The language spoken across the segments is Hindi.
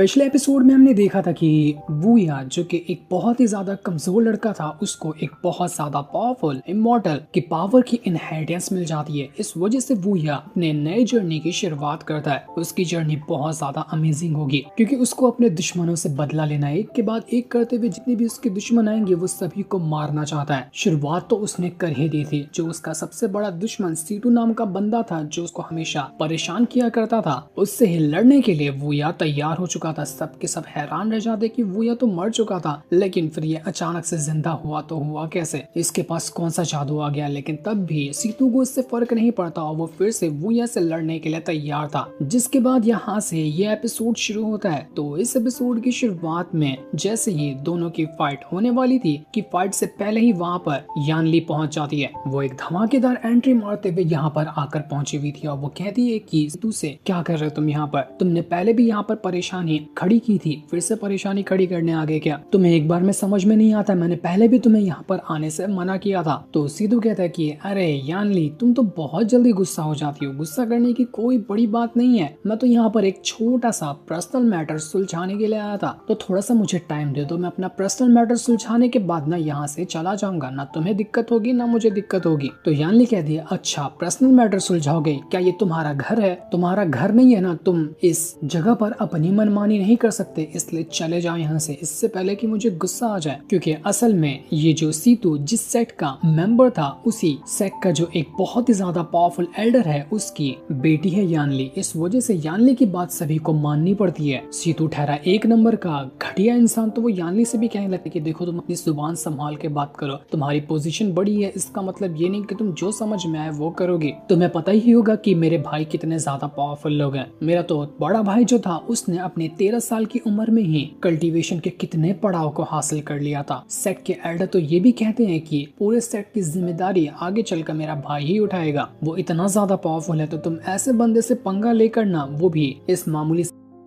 पिछले एपिसोड में हमने देखा था कि वूया जो कि एक बहुत ही ज्यादा कमजोर लड़का था, उसको एक बहुत ज्यादा पावरफुल इमॉर्टल की पावर की इनहेरिटेंस मिल जाती है। इस वजह से वूया अपने नए जर्नी की शुरुआत करता है। उसकी जर्नी बहुत ज्यादा अमेजिंग होगी क्योंकि उसको अपने दुश्मनों से बदला लेना है। एक के बाद एक करते हुए जितने भी उसके दुश्मन आएंगे वो सभी को मारना चाहता है। शुरुआत तो उसने कर ही दी थी। जो उसका सबसे बड़ा दुश्मन सीटू नाम का बंदा था, जो उसको हमेशा परेशान किया करता था, उससे ही लड़ने के लिए वूया तैयार हो चुका था। सबके सब हैरान रह जाते कि वूया तो मर चुका था, लेकिन फिर ये अचानक से जिंदा हुआ तो हुआ कैसे? इसके पास कौन सा जादू आ गया? लेकिन तब भी सीतू को इससे फर्क नहीं पड़ता और वो फिर से वूया से लड़ने के लिए तैयार था। जिसके बाद यहाँ से ये एपिसोड शुरू होता है। तो इस एपिसोड की शुरुआत में जैसे ही दोनों की फाइट होने वाली थी कि फाइट से पहले ही वहाँ पर यानली पहुंच जाती है। वो एक धमाकेदार एंट्री मारते हुए यहाँ पर आकर पहुंची हुई थी और वो कहती है कि सीतू से क्या कर रहे हो तुम यहाँ पर? तुमने पहले भी यहाँ पर परेशानी खड़ी की थी, फिर से परेशानी खड़ी करने आ गए क्या? तुम्हें एक बार में समझ में नहीं आता? मैंने पहले भी तुम्हें यहाँ पर आने से मना किया था। तो सीधू कहता है कि अरे यानली, तुम तो बहुत जल्दी गुस्सा हो जाती हो। गुस्सा करने की कोई बड़ी बात नहीं है। मैं तो यहाँ पर एक छोटा सा पर्सनल मैटर सुलझाने के लिए आया था, तो थोड़ा सा मुझे टाइम दे दो। मैं अपना पर्सनल मैटर सुलझाने के बाद ना यहाँ से चला जाऊंगा। ना तुम्हें दिक्कत होगी ना मुझे दिक्कत होगी। तो यानली कहती है, अच्छा पर्सनल मैटर सुलझाओगे? क्या ये तुम्हारा घर है? तुम्हारा घर नहीं है ना? तुम इस जगह पर अपनी मनमानी नहीं कर सकते, इसलिए चले जाओ यहाँ से, इससे पहले कि मुझे गुस्सा आ जाए। क्योंकि असल में ये जो सीतू जिस सेट का मेंबर था, उसी सेट का जो एक बहुत ही ज्यादा पावरफुल एल्डर है, उसकी बेटी है यानली। इस वजह से यानली की बात सभी को माननी पड़ती है। सीतू ठहरा एक नंबर का घटिया इंसान, तो वो यानली से भी कहने लगता कि देखो, तुम अपनी जुबान संभाल के बात करो। तुम्हारी पोजीशन बड़ी है, इसका मतलब ये नहीं कि तुम जो समझ में आए वो करोगे। तुम्हें पता ही होगा कि मेरे भाई कितने ज्यादा पावरफुल लोग हैं। मेरा तो बड़ा भाई जो था, उसने अपने 13 साल की उम्र में ही कल्टीवेशन के कितने पड़ाव को हासिल कर लिया था। सेट के एल्डर तो ये भी कहते हैं कि पूरे सेट की जिम्मेदारी आगे चलकर मेरा भाई ही उठाएगा। वो इतना ज्यादा पावरफुल है, तो तुम ऐसे बंदे से पंगा लेकर ना, वो भी इस मामूली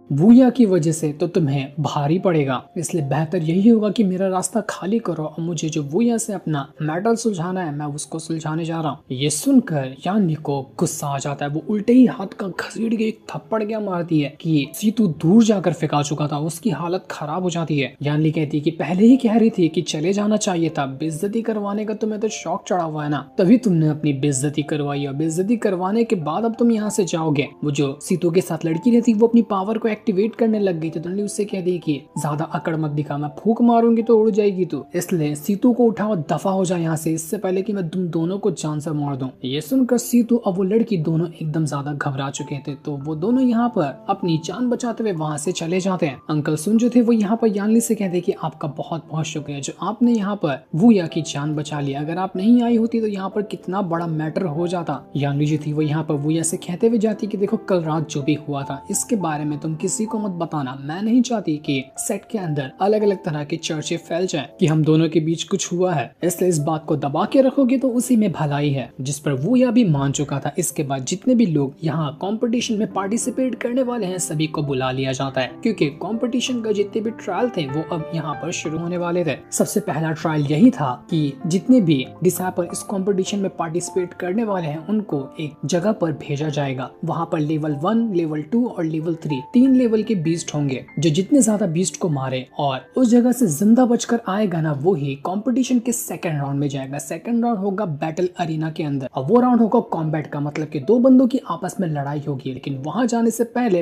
वूया की वजह से, तो तुम्हें भारी पड़ेगा। इसलिए बेहतर यही होगा कि मेरा रास्ता खाली करो और मुझे जो वूया से अपना मैटर सुलझाना है, मैं उसको सुलझाने जा रहा हूँ। ये सुनकर यानली को गुस्सा आ जाता है। वो उल्टे ही हाथ का घसीट के एक थप्पड़ क्या मारती है कि सीतू दूर जाकर फेंका चुका था। उसकी हालत खराब हो जाती है। यानली कहती है कि पहले ही कह रही थी कि चले जाना चाहिए था। बेइज्जती करवाने का तुम्हें तो शौक चढ़ा हुआ है ना, तभी तुमने अपनी बेइज्जती करवाई और बेइज्जती करवाने के बाद अब तुम यहाँ से जाओगे। वो जो सीतू के साथ लड़की रहती, वो अपनी पावर को एक्टिवेट करने लग गई थी। तो उससे कह दी कि ज्यादा अकड़ मत दिखा, मैं फूंक मारूंगी तो उड़ जाएगी तू, इसलिए सीतू को उठाओ, दफा हो जाए यहाँ से, इससे पहले कि मैं तुम दोनों को जान से मार दूं। ये सुनकर सीतू और वो लड़की दोनों एकदम ज्यादा घबरा चुके थे। तो वो दोनों यहाँ पर अपनी जान बचाते हुए वहाँ से चले जाते हैं। अंकल सुन जो थे वो यहाँ पर यानली से कहते कि आपका बहुत बहुत शुक्रिया जो आपने यहाँ पर वूया की जान बचा लिया। अगर आप नहीं आई होती तो यहाँ पर कितना बड़ा मैटर हो जाता। यानली जो थी वो यहाँ पर वूया से कहते हुए जाती कि देखो, कल रात जो भी हुआ था इसके बारे में तुम किसी को मत बताना। मैं नहीं चाहती कि सेट के अंदर अलग अलग तरह के चर्चे फैल जाएं कि हम दोनों के बीच कुछ हुआ है, इसलिए इस बात को दबा के रखोगे तो उसी में भलाई है। जिस पर वो यह भी मान चुका था। इसके बाद जितने भी लोग यहाँ कंपटीशन में पार्टिसिपेट करने वाले हैं, सभी को बुला लिया जाता है, क्योंकि कंपटीशन का जितने भी ट्रायल थे वो अब यहाँ पर शुरू होने वाले थे। सबसे पहला ट्रायल यही था कि जितने भी डिसाइपल इस कंपटीशन में पार्टिसिपेट करने वाले हैं, उनको एक जगह पर भेजा जाएगा। वहाँ पर लेवल 1, लेवल 2 और लेवल 3 तीन लेवल के बीस्ट होंगे। जो जितने ज्यादा बीस्ट को मारे और उस जगह से जिंदा बचकर आएगा ना, वो ही कंपटीशन के सेकंड राउंड में जाएगा। सेकंड राउंड होगा बैटल अरीना के अंदर और वो राउंड होगा कॉम्बैट का, मतलब कि दो बंदों की आपस में लड़ाई होगी। लेकिन वहां जाने से पहले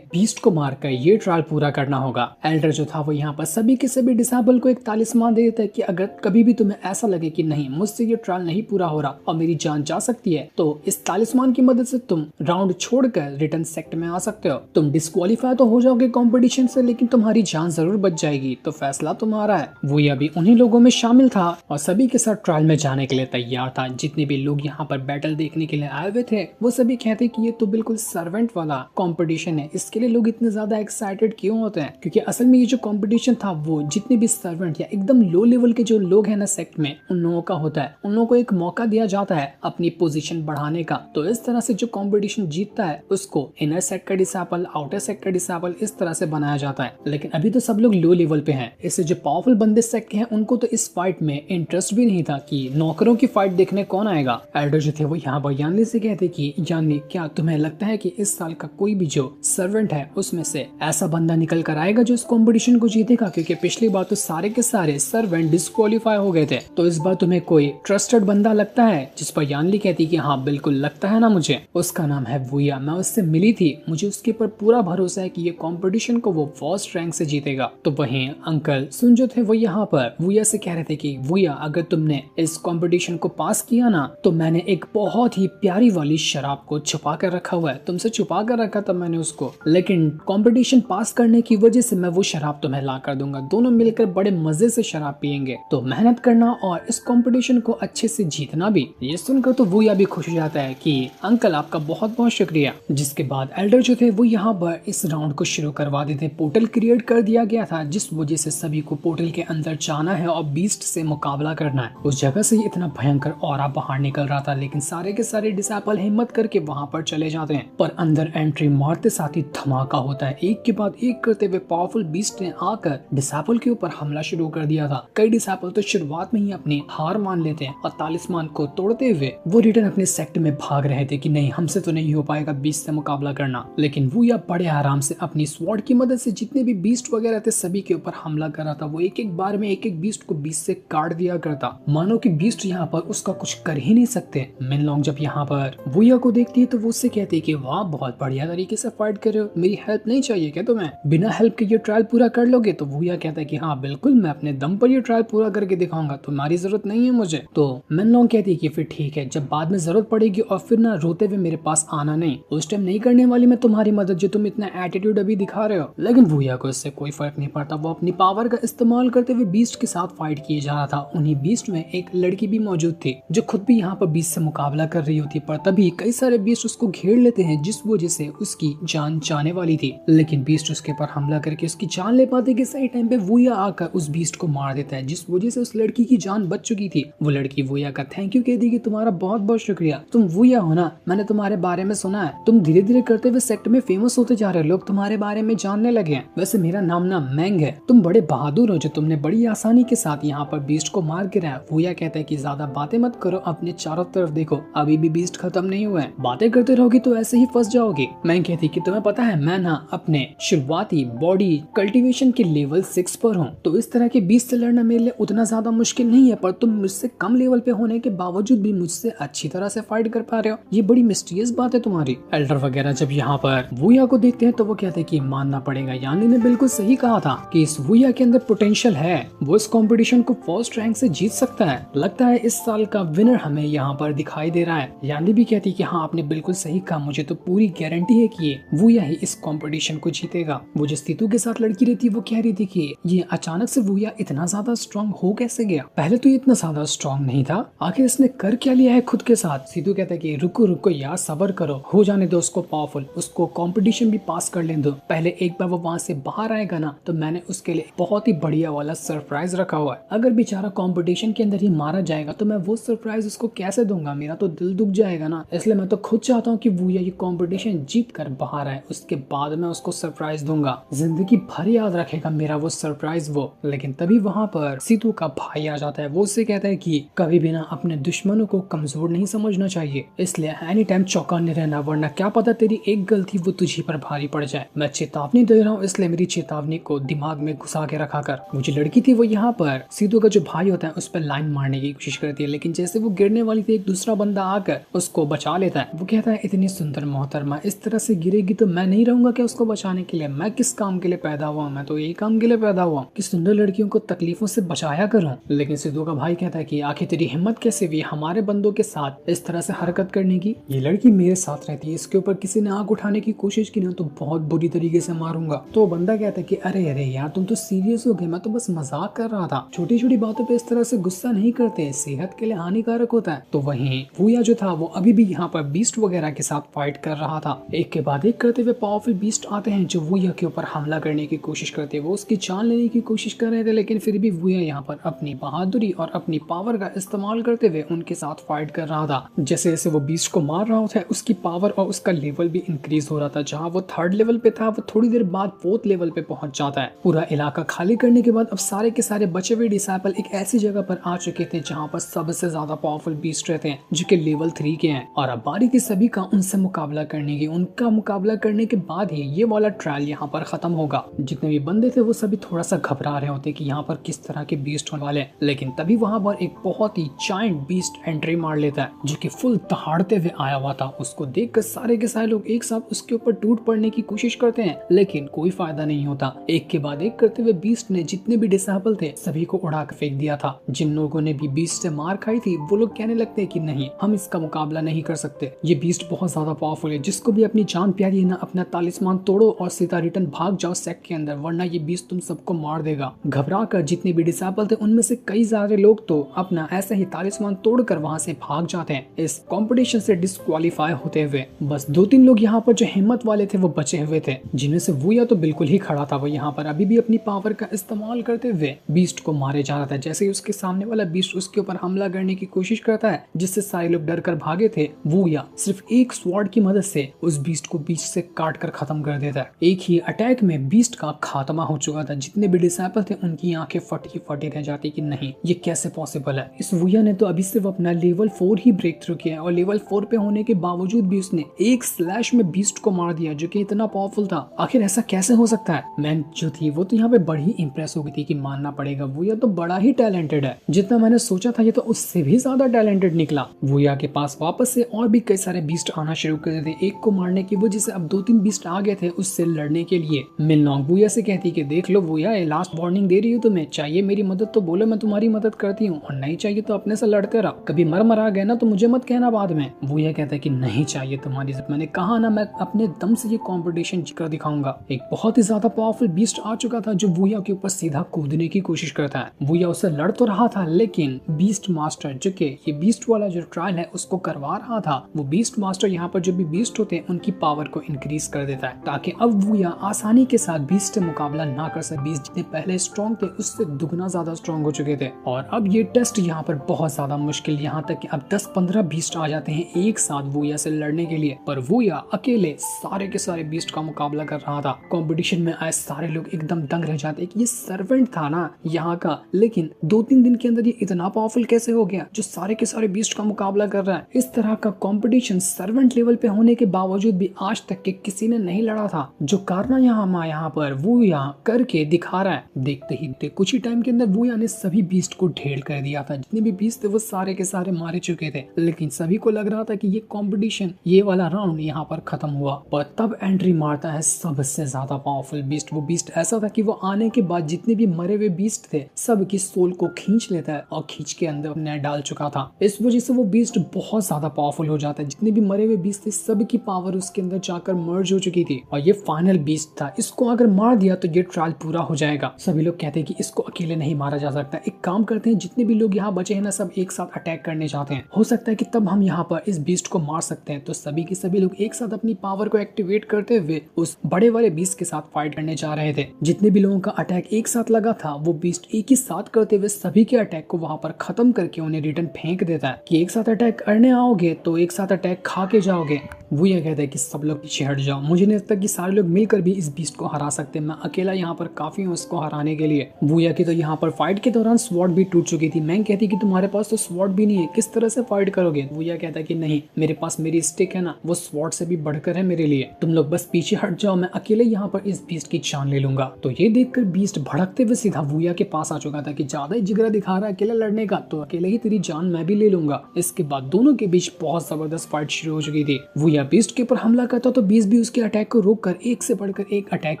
बीस्ट को मारकर ये ट्रायल पूरा करना होगा। एल्डर जो था वो यहाँ पर सभी के सभी डिसेबल को एक तालिस्मान दे देता है कि अगर कभी भी तुम्हें ऐसा लगे कि नहीं, मुझसे ये ट्रायल नहीं पूरा हो रहा और मेरी जान जा सकती है, तो इस तालिस्मान की मदद से तुम राउंड छोड़कर रिटर्न सेक्ट में आ सकते हो। तुम डिस्क्वालीफाई तो हो जाओगे कंपटीशन से, लेकिन तुम्हारी जान जरूर बच जाएगी। तो फैसला तुम्हारा है। वो ये अभी उन्हीं लोगों में शामिल था और सभी के साथ ट्रायल में जाने के लिए तैयार था। जितने भी लोग यहाँ पर बैटल देखने के लिए आए हुए थे, वो सभी कहते कि ये तो बिल्कुल सर्वेंट वाला कंपटीशन है। इसके लिए लोग इतने ज्यादा एक्साइटेड क्यों होते हैं? क्योंकि असल में ये जो कंपटीशन था, वो जितने भी सर्वेंट या एकदम लो लेवल के जो लोग हैं ना सेक्ट में, उन लोगों का होता है। उन लोगों को एक मौका दिया जाता है अपनी पोजीशन बढ़ाने का। तो इस तरह से जो कंपटीशन जीतता है, उसको इनर सेक्ट का डिसेबल, आउटर सेक्ट का का डिसेबल इस तरह से बनाया जाता है। लेकिन अभी तो सब लोग लो लेवल पे हैं, इससे जो पावरफुल बंदे सेक्ट के हैं उनको तो इस फाइट में इंटरेस्ट भी नहीं था कि नौकरों की फाइट देखने कौन आएगा। एल्डर जो थे वो यहाँ पर यानली से कहते कि यानली, क्या तुम्हें लगता है कि इस साल का कोई भी जो सर्वेंट है उसमें से ऐसा बंदा निकल कर आएगा जो इस कंपटीशन को जीतेगा? क्योंकि पिछली बार तो सारे के सारे सर्वेंट डिस्क्वालीफाई हो गए थे। तो इस बार तुम्हें कोई ट्रस्टेड बंदा लगता है? जिस पर यानली कहती कि हाँ बिल्कुल लगता है ना मुझे, उसका नाम है वुया। मैं उससे मिली थी, मुझे उसके ऊपर पूरा भरोसा है कि ये कंपटीशन को वो फर्स्ट रैंक से जीतेगा। तो वहीं अंकल सुन जो थे वो यहाँ पर वुया से कह रहे थे कि वुया, अगर तुमने इस कंपटीशन को पास किया ना तो मैंने एक बहुत ही प्यारी वाली शराब को छुपा कर रखा हुआ है, तुमसे छुपा कर रखा था मैंने उसको, लेकिन कंपटीशन पास करने की वजह से मैं वो शराब तुम्हें ला कर दूंगा, दोनों मिलकर बड़े मजे से शराब पियेंगे। तो मेहनत करना और इस कंपटीशन को अच्छे से जीतना भी। ये सुनकर तो वुया भी खुश हो जाता है कि अंकल आपका बहुत बहुत शुक्रिया। जिसके बाद एल्डर जो थे वो यहाँ पर इस राउंड को शुरू करवा देते। पोर्टल क्रिएट कर दिया गया था जिस वजह से सभी को पोर्टल के अंदर जाना है और बीस्ट से मुकाबला करना है। उस जगह से इतना भयंकर ऑरा बाहर निकल रहा था, लेकिन सारे के सारे डिसेबल हिम्मत करके वहां पर चले जाते हैं। पर अंदर एंट्री मारते साथ ही धमाका होता है। एक के बाद एक करते हुए पावरफुल बीस्ट ने आकर डिसेबल के ऊपर हमला शुरू कर दिया था। कई डिसेबल तो शुरुआत में ही अपनी हार मान लेते हैं और तालिस्मान को तोड़ते हुए वो रिटर्न अपने सेक्ट में भाग रहे थे कि नहीं, हमसे तो नहीं हो पाएगा बीस्ट से मुकाबला करना। लेकिन वुया बड़े आराम से अपनी स्वॉर्ड की मदद से जितने भी बीस्ट वगैरह थे सभी के ऊपर हमला कर रहा था। वो एक एक बार में एक एक बीस्ट को बीस्ट से काट दिया करता, मानो कि बीस्ट यहाँ पर उसका कुछ कर ही नहीं सकते। मिनलोंग जब यहाँ पर वुया को देखती है तो वो उससे कहती है कि वाह बहुत बढ़िया तरीके से फाइट कर रहे हो, मेरी हेल्प नहीं चाहिए क्या तुम्हें? बिना हेल्प के ये ट्रायल पूरा कर लोगे? तो वुया कहता है कि हाँ बिल्कुल, मैं अपने दम पर ये ट्रायल पूरा करके दिखाऊंगा, तुम्हारी जरूरत नहीं है मुझे। तो मिनलोंग कहती है कि फिर ठीक है, जब बाद में जरूरत पड़ेगी और फिर ना रोते हुए मेरे पास आना नहीं, उस टाइम नहीं करने वाली मैं तुम्हारी मदद जो तुम इतना एटीट्यूड अभी दिखा रहे हो। लेकिन वुया को इससे कोई फर्क नहीं पड़ता, वो अपनी पावर का इस्तेमाल करते हुए बीस्ट के साथ फाइट किए जा रहा था। उन्हीं बीस्ट में एक लड़की भी मौजूद थी जो खुद भी यहाँ पर बीस्ट से मुकाबला कर रही होती, पर तभी कई सारे बीस्ट उसको घेर लेते हैं जिस वजह से उसकी जान जाने वाली थी। लेकिन बीस्ट उसके ऊपर हमला करके उसकी जान ले पाते कि सही टाइम पे वुया आकर उस बीस्ट को मार देता है, जिस वजह से उस लड़की की जान बच चुकी थी। वो लड़की वुया का थैंक यू कहती कि तुम्हारा बहुत बहुत शुक्रिया, तुम वुया हो ना, मैंने तुम्हारे बारे में सुना है, तुम धीरे धीरे करते हुए सेक्ट में फेमस होते जा रहे हो, लोग तुम्हारे बारे में जानने लगे हैं। वैसे मेरा नाम ना मैंग है, तुम बड़े बहादुर हो जो तुमने बड़ी आसानी के साथ यहाँ पर बीस्ट को मार गिराया। वुया कहता है कि ज्यादा बातें मत करो, अपने चारों तरफ देखो, अभी भी बीस्ट खत्म नहीं हुआ है, बातें करते रहोगी तो ऐसे ही फंस जाओगे। मैंग कहती कि तुम्हें पता है मैं ना अपने शुरुआती बॉडी कल्टीवेशन के लेवल 6 पर हूँ, तो इस तरह के बीस्ट से लड़ना मेरे लिए उतना ज्यादा मुश्किल नहीं है, पर तुम मुझसे कम लेवल पे होने के बावजूद भी मुझसे अच्छी तरह से फाइट कर पा रहे हो, ये बड़ी मिस्टीरियस बात है तुम्हारी। एल्डर वगैरह जब यहाँ पर वुया को देखते हैं तो वो कहते हैं कि मानना पड़ेगा, यानी ने बिल्कुल सही कहा था कि इस वुया के अंदर पोटेंशियल है, वो इस कंपटीशन को फर्स्ट रैंक से जीत सकता है। लगता है इस साल का विनर हमें यहाँ पर दिखाई दे रहा है। यानी भी कहती कि हाँ आपने बिल्कुल सही कहा, मुझे तो पूरी गारंटी है कि वुया ही इस कंपटीशन को जीतेगा। वो जो सीतू के साथ लड़की रहती वो कह रही थी कि ये अचानक से वुया इतना ज्यादा स्ट्रॉन्ग हो कैसे गया, पहले तो ये इतना ज्यादा स्ट्रॉन्ग नहीं था, आखिर इसने कर क्या लिया है खुद के साथ। सीतू कहता है कि रुको रुको यार, सब्र करो, हो जाने दो उसको पावरफुल, उसको कंपटीशन भी पास कर लेने दो, पहले एक बार वो वहाँ से बाहर आएगा ना तो मैंने उसके लिए बहुत ही बढ़िया वाला सरप्राइज रखा हुआ है। अगर बेचारा कंपटीशन के अंदर ही मारा जाएगा तो मैं वो सरप्राइज उसको कैसे दूंगा, मेरा तो दिल दुख जाएगा ना। इसलिए मैं तो खुद चाहता हूँ कि वुया ये कंपटीशन जीत कर बाहर आए, उसके बाद मैं उसको सरप्राइज दूंगा, जिंदगी भर याद रखेगा मेरा वो सरप्राइज वो। लेकिन तभी वहाँ पर सीतू का भाई आ जाता है, वो उससे कहता है कि कभी भी ना अपने दुश्मनों को कमजोर नहीं समझना चाहिए, इसलिए एनी टाइम चौकन्ने रहना, वरना क्या पता तेरी एक गलती वो तुझी पर भारी पड़ जाए। मैं चेतावनी दे रहा हूँ, इसलिए मेरी चेतावनी को दिमाग में घुसा के रखा कर। वो जो लड़की थी वो यहाँ पर सीतू का जो भाई होता है उस पर लाइन मारने की कोशिश करती है, लेकिन जैसे वो गिरने वाली थी एक दूसरा बंदा आकर उसको बचा लेता है। वो कहता है इतनी सुंदर मोहतरमा इस तरह से गिरेगी तो मैं नहीं रहूंगा क्या उसको बचाने के लिए, मैं किस काम के लिए पैदा हुआ, मैं तो यही काम के लिए पैदा हुआ कि सुंदर लड़कियों को तकलीफों से बचाया करूं। लेकिन सिद्धू का भाई कहता है कि आखिर तेरी हिम्मत कैसे हुई हमारे बंदों के साथ इस तरह से हरकत करने की, ये लड़की मेरे साथ रहती है, इसके ऊपर किसी ने आग उठाने की कोशिश की ना तो बहुत बुरी तरीके से मारूंगा। तो बंदा कहता है कि अरे अरे यार तुम तो सीरियस हो गए, मैं तो बस मजाक कर रहा था, छोटी छोटी बातों पे इस तरह से गुस्सा नहीं करते, सेहत के लिए हानिकारक होता है। तो वहीं वुया जो था वो अभी भी यहाँ पर बीस्ट वगैरह के साथ फाइट कर रहा था। एक के बाद एक करते हुए पावरफुल बीस्ट आते हैं जो वुया के ऊपर हमला करने की कोशिश करते हैं, वो उसकी जान लेने की कोशिश कर रहे थे, लेकिन फिर भी वुया यहाँ पर अपनी बहादुरी और अपनी पावर का इस्तेमाल करते हुए उनके साथ फाइट कर रहा था। जैसे जैसे वो बीस्ट को मार रहा था उसकी पावर और उसका लेवल भी इंक्रीज हो रहा था। जहाँ वो 3rd लेवल पे था वो थोड़ी देर बाद 4th लेवल पे पहुंच जाता है। पूरा इलाका खाली करने के बाद अब सारे के सारे बचे हुए डिसाइपल एक ऐसी जगह पर आ चुके थे जहाँ पर सबसे ज्यादा पावरफुल बीस्ट रहते हैं जो कि लेवल 3 के हैं, और अब बारी थी सभी का उनसे मुकाबला करने की। उनका मुकाबला करने के बाद ही ये वाला ट्रायल यहाँ पर खत्म होगा। जितने भी बंदे थे वो सभी थोड़ा सा घबरा रहे होते कि यहाँ पर किस तरह के बीस्ट होने वाले हैं, लेकिन तभी वहाँ पर एक बहुत ही जायंट बीस्ट एंट्री मार लेता है जो कि फुल दहाड़ते हुए आया हुआ था। उसको देखकर सारे के सारे लोग एक साथ उसके ऊपर टूट पड़ने की कोशिश करते हैं, लेकिन कोई फायदा नहीं होता। एक के बाद एक करते हुए बीस्ट ने जितने भी डिसेबल थे सभी को उड़ा कर फेंक दिया था। जिन लोगों ने भी बीस्ट से मार खाई थी वो लोग कहने लगते हैं कि नहीं, हम इसका मुकाबला नहीं कर सकते, ये बीस्ट बहुत ज्यादा पावरफुल है, जिसको भी अपनी जान प्यारी है ना अपना तालिस्मान तोड़ो और सीधा रिटर्न भाग जाओ सेक्ट के अंदर, वरना ये बीस्ट तुम सबको मार देगा। घबरा कर जितने भी डिसेबल थे उनमें से कई सारे लोग तो अपना ऐसे ही तालिस्मान तोड़कर वहां से भाग जाते हैं इस कंपटीशन से डिस्क्वालीफाई होते हुए। बस 2-3 लोग यहाँ पर जो हिम्मत वाले थे वो बचे हुए थे, जिनमें से वूया तो बिल्कुल ही खड़ा था। वो यहाँ पर अभी भी अपनी पावर का इस्तेमाल करते हुए बीस्ट को मारे जा रहा था। जैसे ही उसके सामने वाला बीस्ट उसके ऊपर हमला करने की कोशिश करता है जिससे सारे लोग डर कर भागे थे, वूया सिर्फ एक स्वॉर्ड की मदद से उस बीस्ट को बीच से काट कर खत्म कर देता है। एक ही अटैक में बीस्ट का खात्मा हो चुका था। जितने भी डिसेबल थे उनकी आंखें फटी फटी रह जाती कि नहीं, ये कैसे पॉसिबल है। इस वूया ने तो अभी सिर्फ अपना लेवल 4 ही ब्रेक थ्रू किया है और लेवल 4 पे होने के बावजूद भी उसने एक स्लैश में बीस्ट को मार दिया जो कि इतना पावरफुल था। आखिर ऐसा कैसे हो सकता है। मैन जो थी वो तो यहाँ पे बड़ी इंप्रेस हो गई थी कि मानना पड़ेगा वूया तो बड़ा ही टैलेंटेड है। जितना मैंने सोचा था ये तो उससे भी ज्यादा टैलेंटेड निकला। वूया के पास वापस से और भी कई सारे बीस्ट आना शुरू कर देते। एक को मारने की वजह से अब 2-3 बीस्ट आ गए थे उससे लड़ने के लिए। मिलनोंग वूया से कहती कि देख लो वूया, ये लास्ट वार्निंग दे रही हूँ तुम्हें, चाहिए मेरी मदद तो बोलो, मैं तुम्हारी मदद करती हूँ, और नहीं चाहिए तो अपने से लड़ते रहो, कभी मर गए ना तो मुझे मत कहना बाद में। वूया कहता है कि नहीं चाहिए तुम्हारी, मैंने कहा ना मैं अपने दम से ये कॉम्पिटिशन कर दिखाऊंगा। एक बहुत ही ज्यादा पावरफुल बीस्ट आ चुका था जो वूया के ऊपर सीधा कूदने की कोशिश करता है। वूया उससे लड़ तो रहा था लेकिन बीस्ट मास्टर जो कि ये बीस्ट वाला जो ट्रायल है उसको करवा रहा था, वो बीस्ट मास्टर यहाँ पर जो भी बीस्ट होते हैं उनकी पावर को इंक्रीज कर देता है ताकि अब वूया आसानी के साथ बीस्ट से मुकाबला ना कर सके। बीस्ट जितने पहले स्ट्रॉन्ग थे उससे दुगना ज्यादा स्ट्रॉन्ग हो चुके थे और अब ये टेस्ट यहाँ पर बहुत ज्यादा मुश्किल, यहाँ तक कि अब 10-15 बीस्ट आ जाते हैं एक साथ वूया से लड़ने के लिए, पर वूया अकेले सारे के सारे बीस्ट का मुकाबला कर रहा था। कंपटीशन में आए सारे लोग एकदम दंग रह जाते कि ये सर्वेंट था ना यहाँ का, लेकिन 2-3 दिन के अंदर ये इतना पावरफुल कैसे हो गया जो सारे के सारे बीस्ट का मुकाबला कर रहा है। इस तरह का कंपटीशन सर्वेंट लेवल पे होने के बावजूद भी आज तक के किसी ने नहीं लड़ा था, जो कारना यहाँ पर वूया करके दिखा रहा है। देखते ही कुछ ही टाइम के अंदर वूया ने सभी बीस्ट को ढेर कर दिया था। जितने भी बीस्ट थे वो सारे के सारे मारे चुके थे, लेकिन सभी को लग रहा था कि ये कंपटीशन, ये वाला राउंड यहाँ पर खत्म हुआ। पर तब एंट्री मारता है सबसे ज्यादा पावरफुल बीस्ट। वो बीस्ट ऐसा था कि वो आने के बाद जितने भी मरे हुए बीस्ट थे सब की सोल को खींच लेता है और खींच के अंदर अपने डाल चुका था। इस वजह से वो बीस्ट बहुत ज्यादा पावरफुल हो जाता है। जितने भी मरे हुए बीस्ट थे सब की पावर उसके अंदर जाकर मर्ज हो चुकी थी और ये फाइनल बीस्ट था। इसको अगर मार दिया तो ये ट्रायल पूरा हो जाएगा। सभी लोग कहते हैं कि इसको अकेले नहीं मारा जा सकता, एक काम करते हैं जितने भी लोग यहाँ बचे हैं ना सब एक साथ अटैक करने जाते हैं, हो सकता है कि तब हम यहाँ पर इस बीस्ट को मार सकते हैं। तो सभी के सभी लोग एक साथ अपनी पावर को एक्टिवेट करते हुए उस बड़े वाले बीस्ट के साथ फाइट करने जा रहे थे। जितने भी लोगों का अटैक एक साथ लगा था वो बीस्ट एक ही साथ करते हुए सभी के अटैक को वहां पर खत्म करके उन्हें रिटर्न फेंक देता है कि एक साथ अटैक करने आओगे तो एक साथ अटैक खा के जाओगे। वो ये कहता है कि सब लोग पीछे हट जाओ, मुझे नहीं लगता कि सारे लोग मिलकर भी इस बीस्ट को हरा सकते, मैं अकेला यहाँ पर काफी हूँ इसको हराने के लिए। वूया की तो यहाँ पर फाइट के दौरान स्वॉर्ड भी टूट चुकी थी। मैं कहती कि तुम्हारे पास तो स्वॉर्ड भी नहीं है, किस तरह से फाइट करोगे। वूया कहता है कि नहीं, मेरे पास मेरी स्टिक है ना, वो स्वॉर्ड से भी बढ़कर है मेरे लिए, तुम लोग बस पीछे हट जाओ, मैं अकेले यहाँ पर इस बीस्ट की जान ले लूंगा। तो ये देखकर बीस्ट भड़कते हुए सीधा वूया के पास आ चुका था कि ज्यादा ही जिगरा दिखा रहा है अकेला लड़ने का, तो अकेले ही तेरी जान मैं भी ले लूंगा। इसके बाद दोनों के बीच बहुत जबरदस्त फाइट शुरू हो चुकी थी। वूया बीस्ट के ऊपर हमला करता तो बीस्ट भी उसके अटैक को रोककर एक से बढ़कर एक अटैक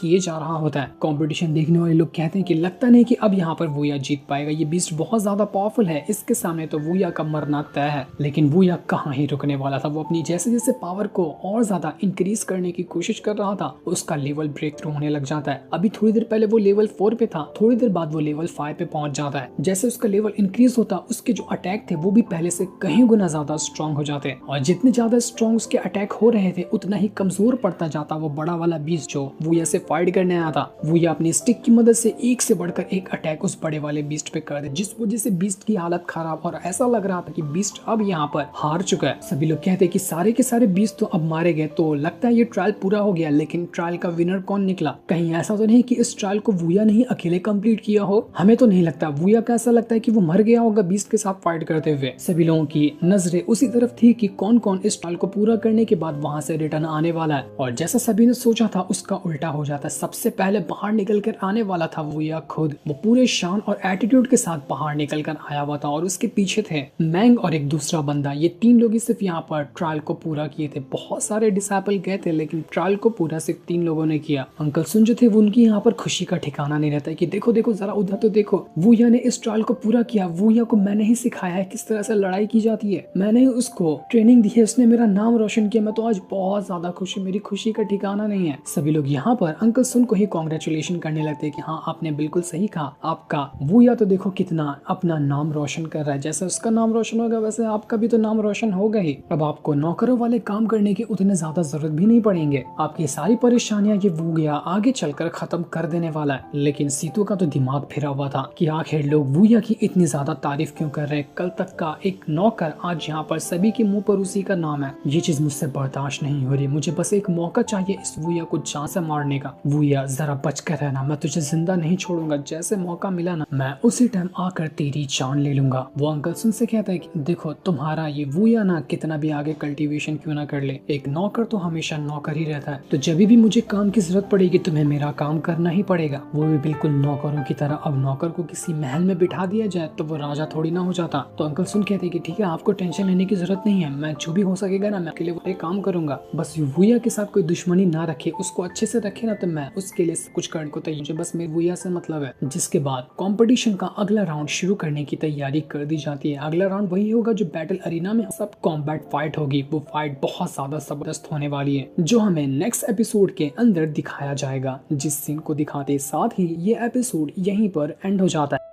किए जा रहा होता है। कंपटीशन देखने वाले लोग कहते हैं कि लगता नहीं कि अब यहाँ पर वूया जीत पाएगा, ये बीस्ट बहुत ज्यादा पावरफुल है, इसके सामने तो वूया का मरना तय है। लेकिन वूया कहाँ ही रुकने वाला था, वो अपनी जैसे जैसे पावर को और ज्यादा इंक्रीज करने की कोशिश कर रहा था उसका लेवल ब्रेक थ्रू होने लग जाता है। अभी थोड़ी देर पहले वो लेवल 4 पे था, थोड़ी देर बाद वो लेवल 5 पे पहुंच जाता है। जैसे उसका लेवल इंक्रीज होता उसके जो अटैक थे वो भी पहले से कहीं गुना ज्यादा स्ट्रॉन्ग हो जाते हैं और जितने ज्यादा स्ट्रॉन्ग उसके अटैक अटैक हो रहे थे उतना ही कमजोर पड़ता जाता वो बड़ा वाला बीस्ट जो वूया से फाइट करने आया था। वूया अपनी स्टिक की मदद से एक से बढ़कर एक अटैक उस बड़े वाले बीस्ट पे कर दे, जिस वजह से बीस्ट की हालत खराब और ऐसा लग रहा था कि बीस्ट अब यहाँ पर हार चुका है। सभी लोग कहते हैं कि सारे के सारे बीस्ट तो अब मारे गए, तो लगता है ये ट्रायल पूरा हो गया। लेकिन ट्रायल का विनर कौन निकला? कहीं ऐसा तो नहीं कि इस ट्रायल को वूया ने ही अकेले कंप्लीट किया हो? हमें तो नहीं लगता। वूया का ऐसा लगता है कि वो मर गया होगा बीस्ट के साथ फाइट करते हुए। सभी लोगों की नजरें उसी तरफ थी कि कौन कौन इस ट्रायल को पूरा करने के बाद वहां से रिटर्न आने वाला है। और जैसा सभी ने सोचा था उसका उल्टा हो जाता है। सबसे पहले बाहर निकल कर आने वाला था वूया खुद। वो पूरे शान और एटीट्यूड के साथ बाहर निकल कर आया हुआ था और उसके पीछे थे मैंग और एक दूसरा बंदा। ये 3 लोग ही सिर्फ यहाँ पर ट्रायल को पूरा किए थे। बहुत सारे डिसाइपल गए थे लेकिन ट्रायल को पूरा सिर्फ 3 लोगों ने किया। अंकल सुन जो थे वो उनकी यहाँ पर खुशी का ठिकाना नहीं रहता है कि देखो देखो जरा उधर तो देखो, वूया ने इस ट्रायल को पूरा किया। वूया को मैंने ही सिखाया है किस तरह से लड़ाई की जाती है, मैंने ही उसको ट्रेनिंग दी है, उसने मेरा नाम रोशन किया। मैं तो आज बहुत ज्यादा खुश हूँ, मेरी खुशी का ठिकाना नहीं है। सभी लोग यहाँ पर अंकल सुन को ही कॉन्ग्रेचुलेशन करने लगते हैं कि हाँ आपने बिल्कुल सही कहा। आपका वूया तो देखो कितना अपना नाम रोशन कर रहा है, जैसे उसका नाम रोशन होगा वैसे आपका भी तो नाम रोशन होगा ही। अब आपको नौकरों वाले काम करने की उतने ज्यादा जरूरत भी नहीं पड़ेंगे। आपकी सारी परेशानियां ये वूया आगे चलकर खत्म कर देने वाला है। लेकिन सीतू का तो दिमाग फिरा हुआ था कि आखिर लोग वूया की इतनी ज्यादा तारीफ क्यों कर रहे हैं। कल तक का एक नौकर आज यहाँ पर सभी के मुंह पर उसी का नाम है। ये चीज मुझसे बर्दाश्त नहीं हो रही। मुझे बस एक मौका चाहिए इस वूया को जान से मारने का। वूया जरा बच कर रहना, मैं तुझे जिंदा नहीं छोड़ूंगा। जैसे मौका मिला ना मैं उसी टाइम आकर तेरी जान ले लूंगा। वो अंकल सुन से कहता है कि देखो तुम्हारा ये वूया ना कितना भी आगे कल्टीवेशन क्यों ना कर ले, एक नौकर तो हमेशा नौकर ही रहता है। तो जब भी मुझे काम की जरूरत पड़ेगी तुम्हें मेरा काम करना ही पड़ेगा। वो भी बिल्कुल नौकरों की तरह। अब नौकर को किसी महल में बिठा दिया जाए तो वो राजा थोड़ी ना हो जाता। तो अंकल सुन कहते कि ठीक है आपको टेंशन लेने की जरूरत नहीं है, मैं जो भी हो सकेगा ना मैं अकेले वो काम करूंगा। बस वूया के साथ कोई दुश्मनी ना रखे, उसको अच्छे से रखे ना, तो मैं उसके लिए कुछ करने को तैयार। बस मेरे वूया से मतलब है। जिसके बाद कंपटीशन का अगला राउंड शुरू करने की तैयारी कर दी जाती है। अगला राउंड वही होगा जो बैटल अरीना में सब कॉम्बैट फाइट होगी। वो फाइट बहुत ज्यादा जबरदस्त होने वाली है जो हमें नेक्स्ट एपिसोड के अंदर दिखाया जाएगा। जिस सीन को दिखाते साथ ही ये एपिसोड यहीं पर एंड हो जाता है।